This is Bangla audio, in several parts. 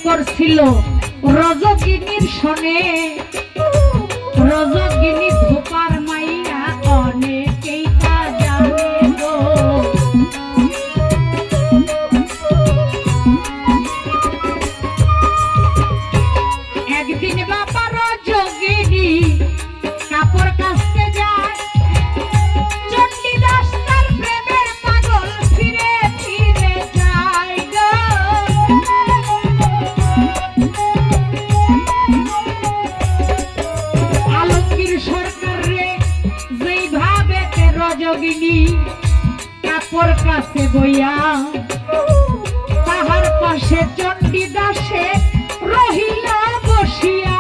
করছিল রজকিনীর সনে রজকিনী ধোপার মাইয়া অনেকেই তা জানে গো একদিন বাবা রজকিনী কাপড় কাচতে যায় চণ্ডীদাস তার প্রেমের পাগল ফিরে ফিরে যায় গো রজকিনী কাপড় কাছে বইয়া তাহার পাশে চণ্ডীদাসে রহিল বসিয়া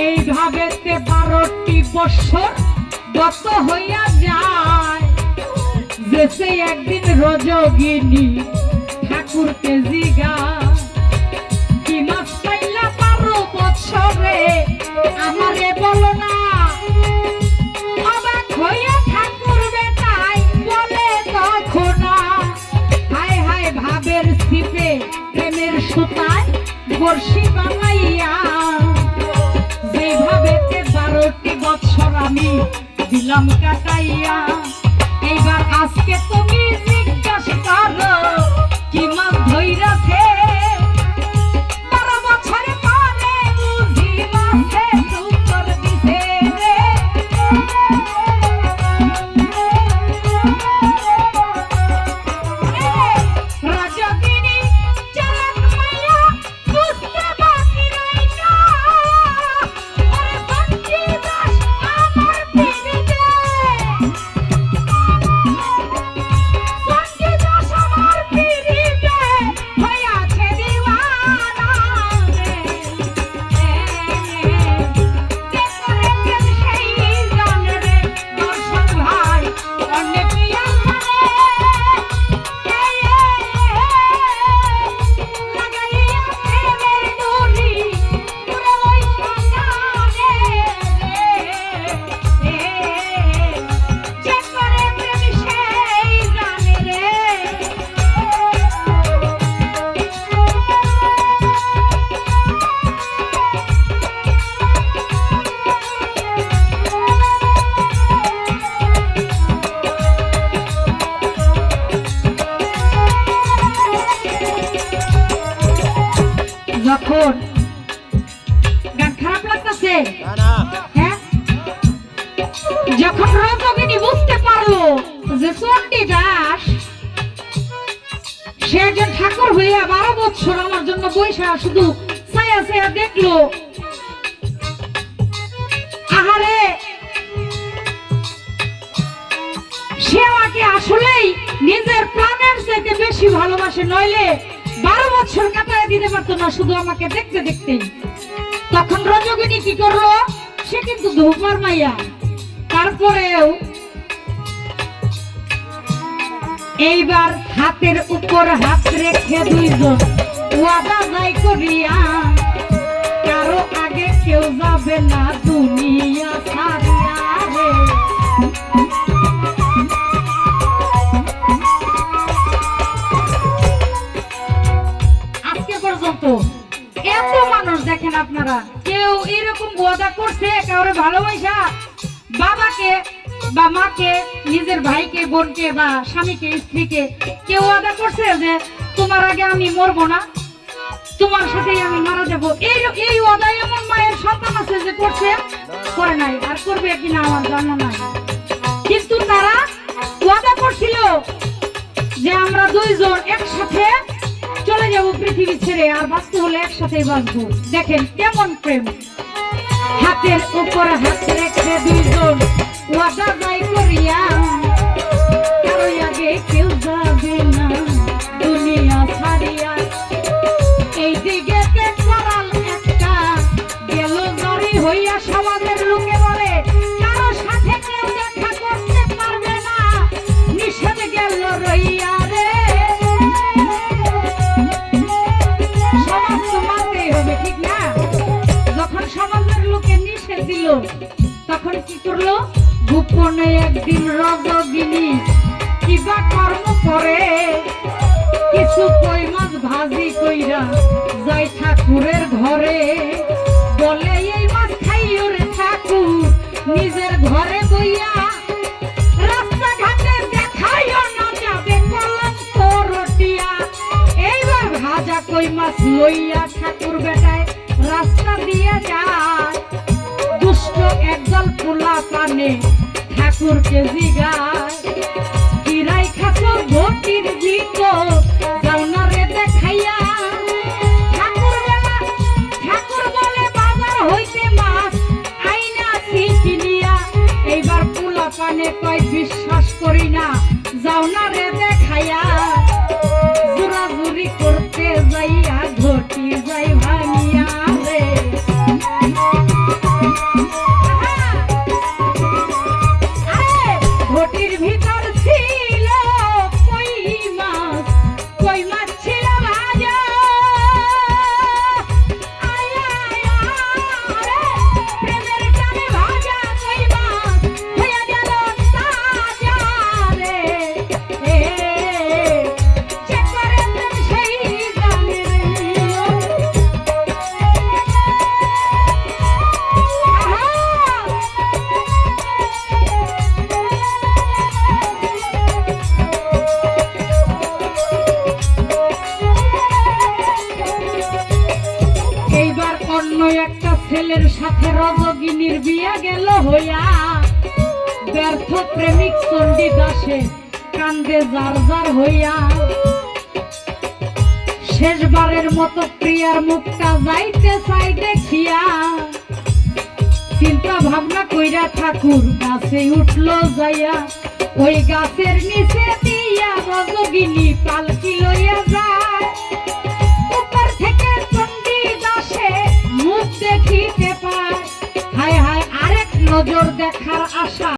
এইভাবে 12টি বৎসর গত হইয়া যায় যেসে একদিন রজকিনী ঠাকুরকে জিগায় কি মাছ পাইলা 12 বৎসরে আমারে বলো না বর্ষি বানাইয়া যেভাবে 12টি বৎসর আমি দিলাম কাটাইয়া এইবার আজকে তুমি জিজ্ঞাসা করো কি মাছ ধইরাছে 12 বছরে মানে বুঝি মাছে উত্তর দিছে রে রজকিনী চালাক মাইয়া যখন গান খারাপ লাগতেছে হ্যাঁ যখন রজকিনী বুঝতে পারলো যে চণ্ডীদাস সে একজন ঠাকুর হইয়া 12 বছর আমার জন্য বৈশা শুধু ছায়া ছায়া দেখলো আহারে সে আমাকে আসলেই নিজের প্রাণের চাইতে বেশি ভালোবাসে নইলে 12 বছর কাটায় দিতে পারতো না শুধু আমাকে দেখতে দেখতেই তখন রজকিনী কি করলো সে কিন্তু ধোপার মাইয়া তারপরেও এইবার হাতের উপর হাত রেখে দুইজন ওয়াদা যাই করিয়া কারো আগে কেউ যাবে না দুনিয়া ছাড়িয়া রে এত মানুষ দেখেন আপনারা কেউ এরকম ওয়াদা করছে কাউরে ভালোবাসা বাবাকে বা মাকে নিজের ভাইকে বোনকে বা স্বামীকে স্ত্রীকে কেউ ওয়াদা করছে যে তোমার আগে আমি মরবো না তোমার সাথেই আমি মারা যাবো এই ওয়াদা এমন মায়ের সন্তান আছে যে করছে করে নাই আর করবে কিনা আমার জানা নাই কিন্তু তারা ওয়াদা করছিল যে আমরা দুইজন একসাথে চলে চলে যাব পৃথিবী ছেড়ে, আর বাঁচতে হলে একসাথে বাঁচবো। দেখেন কেমন প্রেম, হাতের উপর হাত রেখে দুইজন ওয়াদা যাই করিয়া, কারো আগে কেউ যাবে না দুনিয়া ছাড়িয়া। এই দিকে করাল একটা গেল জারি হইয়া, সমাজের লোকে বলে কারো সাথে কেউ দেখা করতে পারবে না, নিষেধ গেল রইয়া রে। সমাজ তো মানতেই হবে, ঠিক না? যখন সমাজের লোকে নিষেধ দিল, তখন কি করলো? গোপনে একদিন রজগিনী কিবা কর্ম করে, কিছু কই মাছ ভাজি কইরা যাই ঠাকুরের ঘরে, বলে এই মাছ খাইও রে ঠাকুর নিজের ঘরে বইয়া, রাস্তাঘাটে দেখাইও না যাবে কলঙ্ক রটিয়া। এইবার ভাজা কই মাছ লইয়া ঠাকুর বেটায় রাস্তা দিয়ে যায়, দুষ্ট একদল পোলা পানে ঠাকুরকে জিগায়, কিরাই খাসো ঘটির ভিতর যাও না রে দেখাইয়া। ঠাকুর বলে বাজার হইতে মাছ আইনাছি কিনিয়া। এইবার পোলা পানে কয় বিশ্বাস করি না, যাও না রে দেখাইয়া। জোরাজুরি করতে যাইয়া ঘটি যাই ভাঙিয়া রে। ঘটির ভিতর ছিল কই মাছ ছিল ভাজা। প্রেমের টানে ভাজা কই মাছ হইয়া গেল তাজা রে। চেক করে সেই গানের এইবার অন্য একটা ছেলের সাথে রজগিনীর বিয়া গেল হইয়া, ব্যর্থ প্রেমিক চণ্ডীদাসে কান্দে যার যার হইয়া। শেষবারের মতো প্রিয়ার মুখটা যাইতে চাই দেখিয়া, চিন্তা ভাবনা কইরা ঠাকুর গাছে উঠলো যাইয়া। ওই গাছের নিচে দিয়া রজগিনী পালকি লইয়া যায়, উপর থেকে চণ্ডীদাসে মুখ দেখিতে পায়। হায় হায় আরেক নজর দেখার আশা।